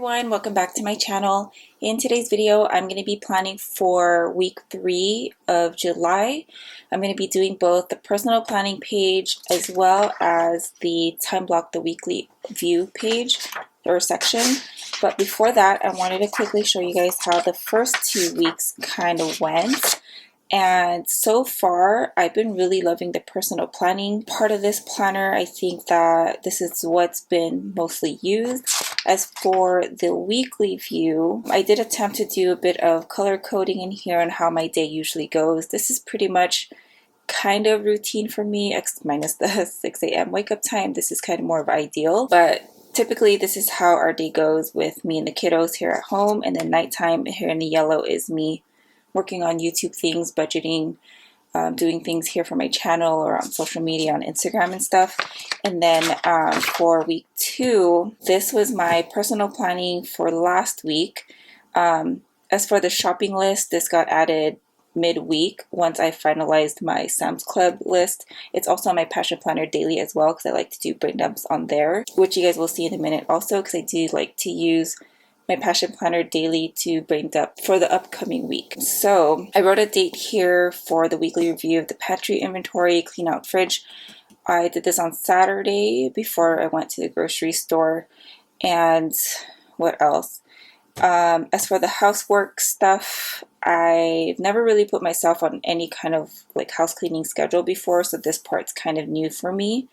Everyone, welcome back to my channel. In today's video, I'm going to be planning for week 3 of July. I'm going to be doing both the personal planning page as well as the time block the weekly view page or section. But before that, I wanted to quickly show you guys how the first 2 weeks kind of went. And so far, I've been really loving the personal planning part of this planner. I think that this is what's been mostly used. As for the weekly view, I did attempt to do a bit of color coding in here on how my day usually goes. This is pretty much kind of routine for me, minus the 6 a.m. wake up time. This is kind of more of ideal, but typically this is how our day goes with me and the kiddos here at home. And then nighttime here in the yellow is me working on YouTube things, budgeting, doing things here for my channel or on social media on Instagram and stuff. And then for week 2, this was my personal planning for last week. As for the shopping list, this got added midweek once I finalized my Sam's Club list. It's also on my Passion Planner daily as well because I like to do brain dumps on there, which you guys will see in a minute also because I do like to use my Passion Planner daily to brain dump for the upcoming week. So I wrote a date here for the weekly review of the pantry inventory, clean out fridge. I did this on Saturday before I went to the grocery store. And what else? As for the housework stuff, I've never really put myself on any kind of like house cleaning schedule before, so this part's kind of new for me.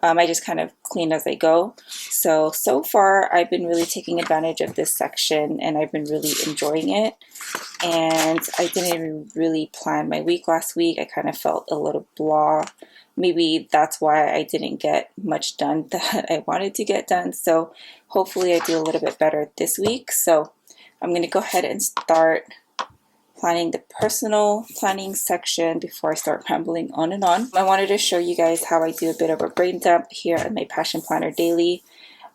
I just kind of clean as I go. So far I've been really taking advantage of this section and I've been really enjoying it. And I didn't even really plan my week last week. I kind of felt a little blah. Maybe that's why I didn't get much done that I wanted to get done. So hopefully I do a little bit better this week. So I'm going to go ahead and start planning the personal planning section before I start rambling on and on. I wanted to show you guys how I do a bit of a brain dump here in my Passion Planner daily.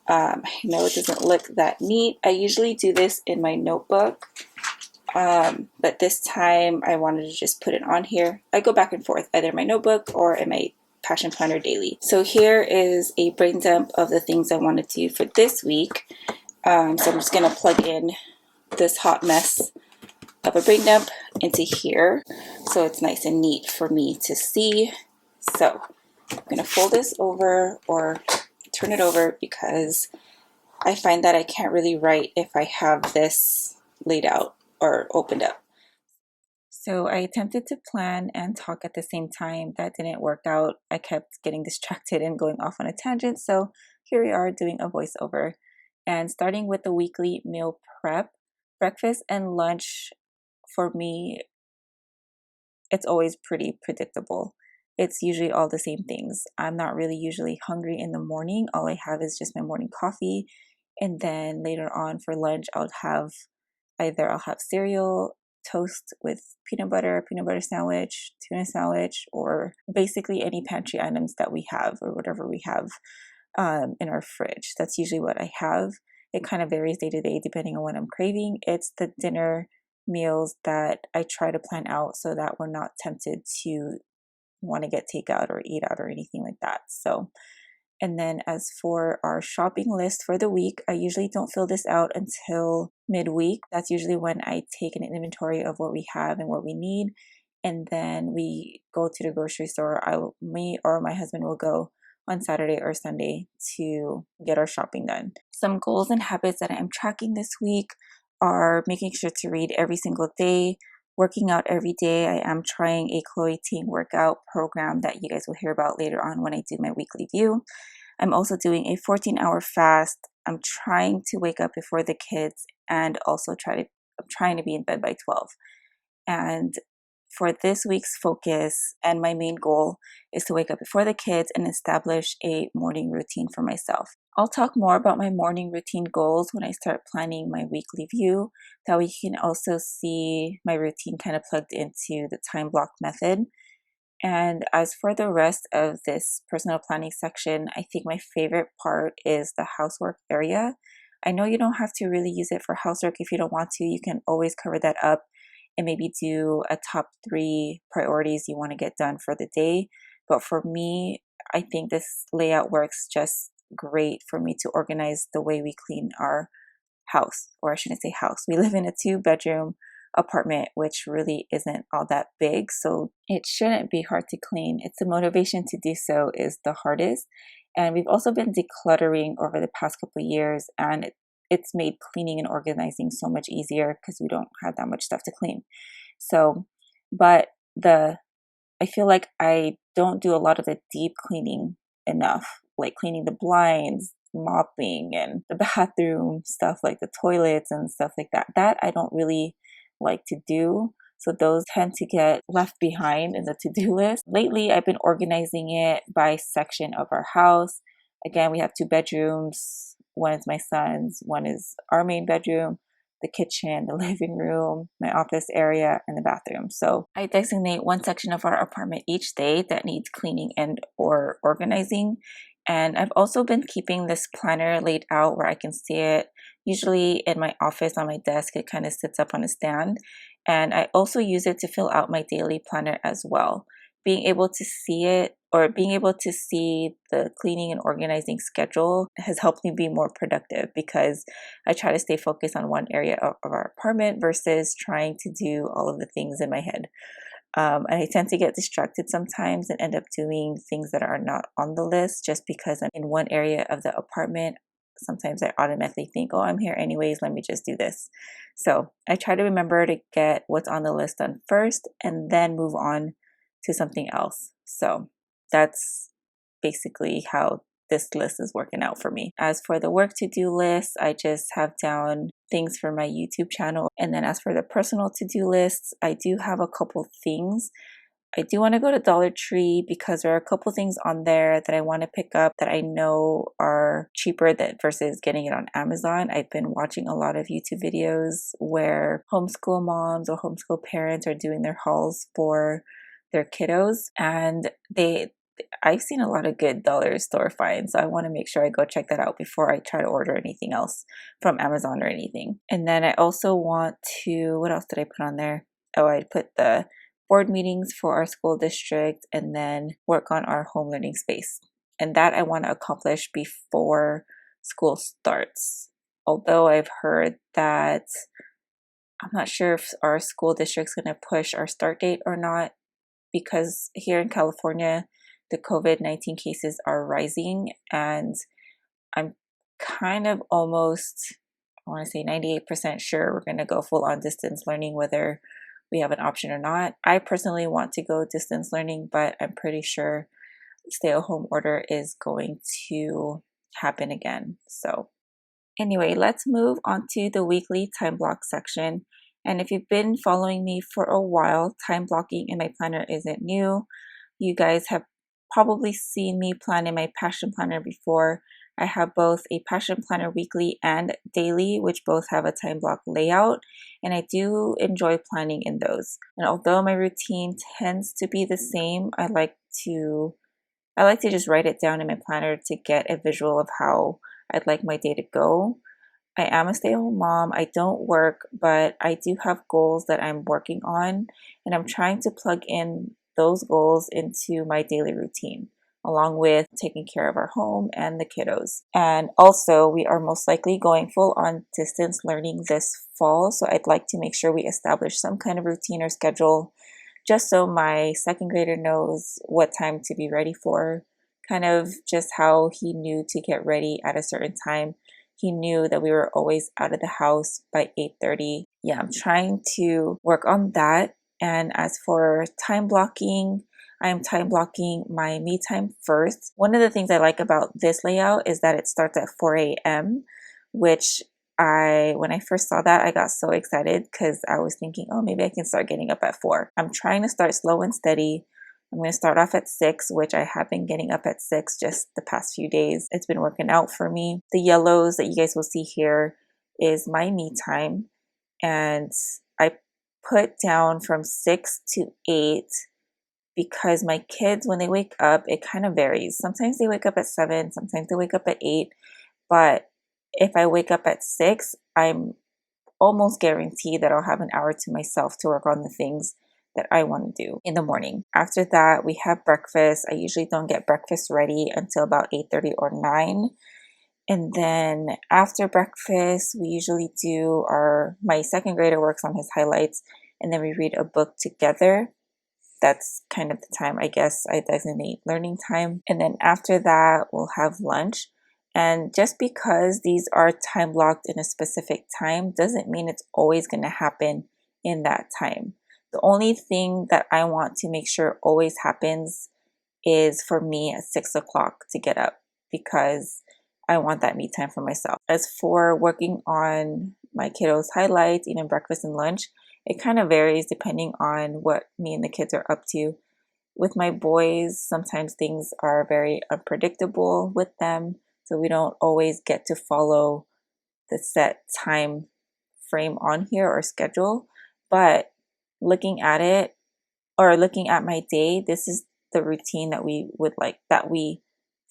I know it doesn't look that neat. I usually do this in my notebook, but this time I wanted to just put it on here. I go back and forth either in my notebook or in my Passion Planner daily. So here is a brain dump of the things I want to do for this week. So I'm just going to plug in this hot mess of a brain dump into here so it's nice and neat for me to see. So I'm going to fold this over or turn it over because I find that I can't really write if I have this laid out or opened up. So I attempted to plan and talk at the same time. That didn't work out. I kept getting distracted and going off on a tangent. So here we are doing a voiceover and starting with the weekly meal prep. Breakfast and lunch for me, it's always pretty predictable. It's usually all the same things. I'm not really usually hungry in the morning. All I have is just my morning coffee. And then later on for lunch, I'll have cereal, toast with peanut butter sandwich, tuna sandwich, or basically any pantry items that we have or whatever we have in our fridge. That's usually what I have. It kind of varies day to day depending on what I'm craving. It's the dinner meals that I try to plan out so that we're not tempted to want to get takeout or eat out or anything like that. So, and then as for our shopping list for the week, I usually don't fill this out until midweek. That's usually when I take an inventory of what we have and what we need. And then we go to the grocery store. Me or my husband will go on Saturday or Sunday to get our shopping done. Some goals and habits that I am tracking this week are making sure to read every single day, working out every day. I am trying a Chloe Ting workout program that you guys will hear about later on when I do my weekly view. I'm also doing a 14-hour fast. I'm trying to wake up before the kids and also I'm trying to be in bed by 12. And for this week's focus and my main goal is to wake up before the kids and establish a morning routine for myself. I'll talk more about my morning routine goals when I start planning my weekly view. That way you can also see my routine kind of plugged into the time block method. And as for the rest of this personal planning section, I think my favorite part is the housework area. I know you don't have to really use it for housework if you don't want to. You can always cover that up and maybe do a top 3 priorities you want to get done for the day. But for me, I think this layout works just great for me to organize the way we clean our house, or I shouldn't say house. We live in a 2-bedroom apartment, which really isn't all that big, so it shouldn't be hard to clean. It's the motivation to do so is the hardest. And we've also been decluttering over the past couple of years, and it's made cleaning and organizing so much easier because we don't have that much stuff to clean. So, but I feel like I don't do a lot of the deep cleaning enough, like cleaning the blinds, mopping, and the bathroom stuff, like the toilets and stuff like that. That I don't really like to do. So those tend to get left behind in the to-do list. Lately, I've been organizing it by section of our house. Again, we have 2 bedrooms. One is my son's, one is our main bedroom, the kitchen, the living room, my office area, and the bathroom. So I designate one section of our apartment each day that needs cleaning and or organizing. And I've also been keeping this planner laid out where I can see it. Usually in my office on my desk, it kind of sits up on a stand. And I also use it to fill out my daily planner as well. Being able to see it, or being able to see the cleaning and organizing schedule, has helped me be more productive because I try to stay focused on one area of our apartment versus trying to do all of the things in my head. And I tend to get distracted sometimes and end up doing things that are not on the list just because I'm in one area of the apartment. Sometimes I automatically think, oh, I'm here anyways, let me just do this. So I try to remember to get what's on the list done first and then move on to something else. So that's basically how this list is working out for me. As for the work to-do list, I just have down things for my YouTube channel. And then as for the personal to-do lists, I do have a couple things. I do want to go to Dollar Tree because there are a couple things on there that I want to pick up that I know are cheaper versus getting it on Amazon. I've been watching a lot of YouTube videos where homeschool moms or homeschool parents are doing their hauls for their kiddos, and I've seen a lot of good dollar store finds, so I want to make sure I go check that out before I try to order anything else from Amazon or anything. And then I also want to, what else did I put on there? Oh, I put the board meetings for our school district and then work on our home learning space. And that I want to accomplish before school starts. Although I've heard that I'm not sure if our school district's going to push our start date or not, because here in California, the COVID-19 cases are rising, and I'm kind of almost, I want to say 98% sure we're going to go full on distance learning, whether we have an option or not. I personally want to go distance learning, but I'm pretty sure stay-at-home order is going to happen again. So anyway, let's move on to the weekly time block section. And if you've been following me for a while, time blocking in my planner isn't new. You guys have probably seen me plan in my passion planner before. I have both a passion planner weekly and daily, which both have a time block layout, and I do enjoy planning in those. And although my routine tends to be the same, I like to just write it down in my planner to get a visual of how I'd like my day to go. I am a stay-at-home mom. I don't work, but I do have goals that I'm working on, and I'm trying to plug in those goals into my daily routine, along with taking care of our home and the kiddos. And also, we are most likely going full on distance learning this fall, so I'd like to make sure we establish some kind of routine or schedule, just so my second grader knows what time to be ready for, kind of just how he knew to get ready at a certain time. He knew that we were always out of the house by 8:30. Yeah, I'm trying to work on that. And as for time blocking, I'm time blocking my me time first. One of the things I like about this layout is that it starts at 4 a.m., which when I first saw that, I got so excited because I was thinking, oh, maybe I can start getting up at 4. I'm trying to start slow and steady. I'm going to start off at 6, which I have been getting up at 6 just the past few days. It's been working out for me. The yellows that you guys will see here is my me time. And I put down from 6 to 8 because my kids, when they wake up, it kind of varies. Sometimes they wake up at 7, sometimes they wake up at 8. But if I wake up at 6, I'm almost guaranteed that I'll have an hour to myself to work on the things that I want to do in the morning. After that, we have breakfast. I usually don't get breakfast ready until about 8:30 or 9. And then after breakfast, we usually do my second grader works on his highlights, and then we read a book together. That's kind of the time I guess I designate learning time. And then after that, we'll have lunch. And just because these are time blocked in a specific time doesn't mean it's always going to happen in that time. The only thing that I want to make sure always happens is for me at 6 o'clock to get up, because I want that me time for myself. As for working on my kiddos' highlights, eating breakfast and lunch, it kind of varies depending on what me and the kids are up to. With my boys, sometimes things are very unpredictable with them, so we don't always get to follow the set time frame on here or schedule. But looking at it, or looking at my day, this is the routine that we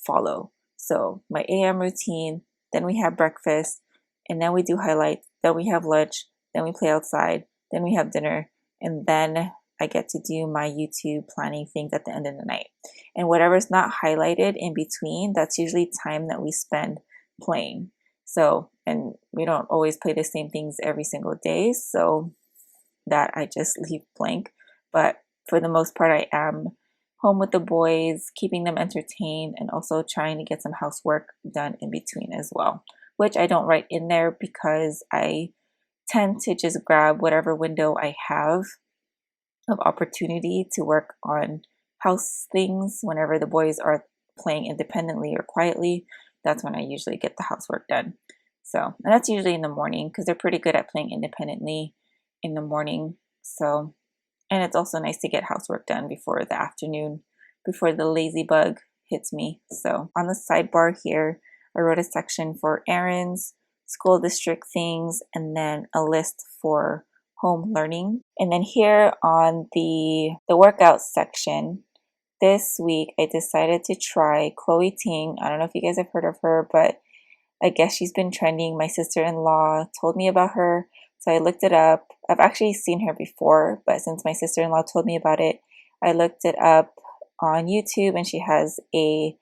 follow. So my AM routine, then we have breakfast, and then we do highlights, then we have lunch, then we play outside, then we have dinner, and then I get to do my YouTube planning things at the end of the night. And whatever's not highlighted in between, that's usually time that we spend playing. So, and we don't always play the same things every single day, so that I just leave blank. But for the most part, I am home with the boys, keeping them entertained, and also trying to get some housework done in between as well, which I don't write in there because I tend to just grab whatever window I have of opportunity to work on house things. Whenever the boys are playing independently or quietly, that's when I usually get the housework done. So, and that's usually in the morning because they're pretty good at playing independently in the morning. So, and it's also nice to get housework done before the afternoon, before the lazy bug hits me. So on the sidebar here, I wrote a section for errands, school district things, and then a list for home learning. And then here on the workout section, this week I decided to try Chloe Ting. I don't know if you guys have heard of her, but I guess she's been trending. My sister-in-law told me about her, so I looked it up. I've actually seen her before, but since my sister-in-law told me about it, I looked it up on YouTube, and she has a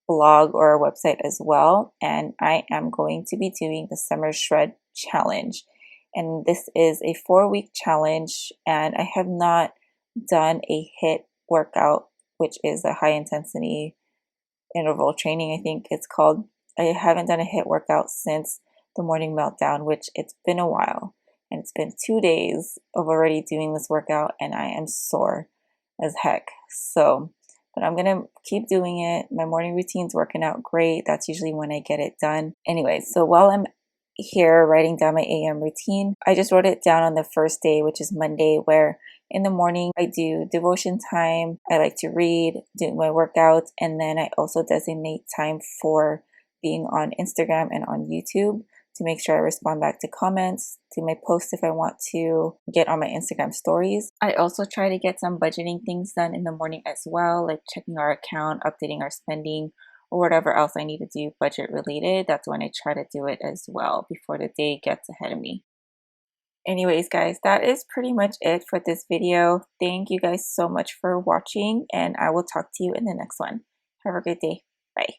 blog or a website as well. And I am going to be doing the Summer Shred Challenge. And this is a 4-week challenge, and I have not done a HIIT workout, which is a high intensity interval training, I think it's called. I haven't done a HIIT workout since the morning meltdown, which it's been a while. And it's been 2 days of already doing this workout, and I am sore as heck. So, but I'm gonna keep doing it. My morning routine's working out great. That's usually when I get it done. Anyway, so while I'm here writing down my AM routine, I just wrote it down on the first day, which is Monday, where in the morning I do devotion time. I like to read, do my workouts, and then I also designate time for being on Instagram and on YouTube to make sure I respond back to comments, to my posts if I want to get on my Instagram stories. I also try to get some budgeting things done in the morning as well, like checking our account, updating our spending, or whatever else I need to do budget related. That's when I try to do it as well before the day gets ahead of me. Anyways, guys, that is pretty much it for this video. Thank you guys so much for watching, and I will talk to you in the next one. Have a great day. Bye.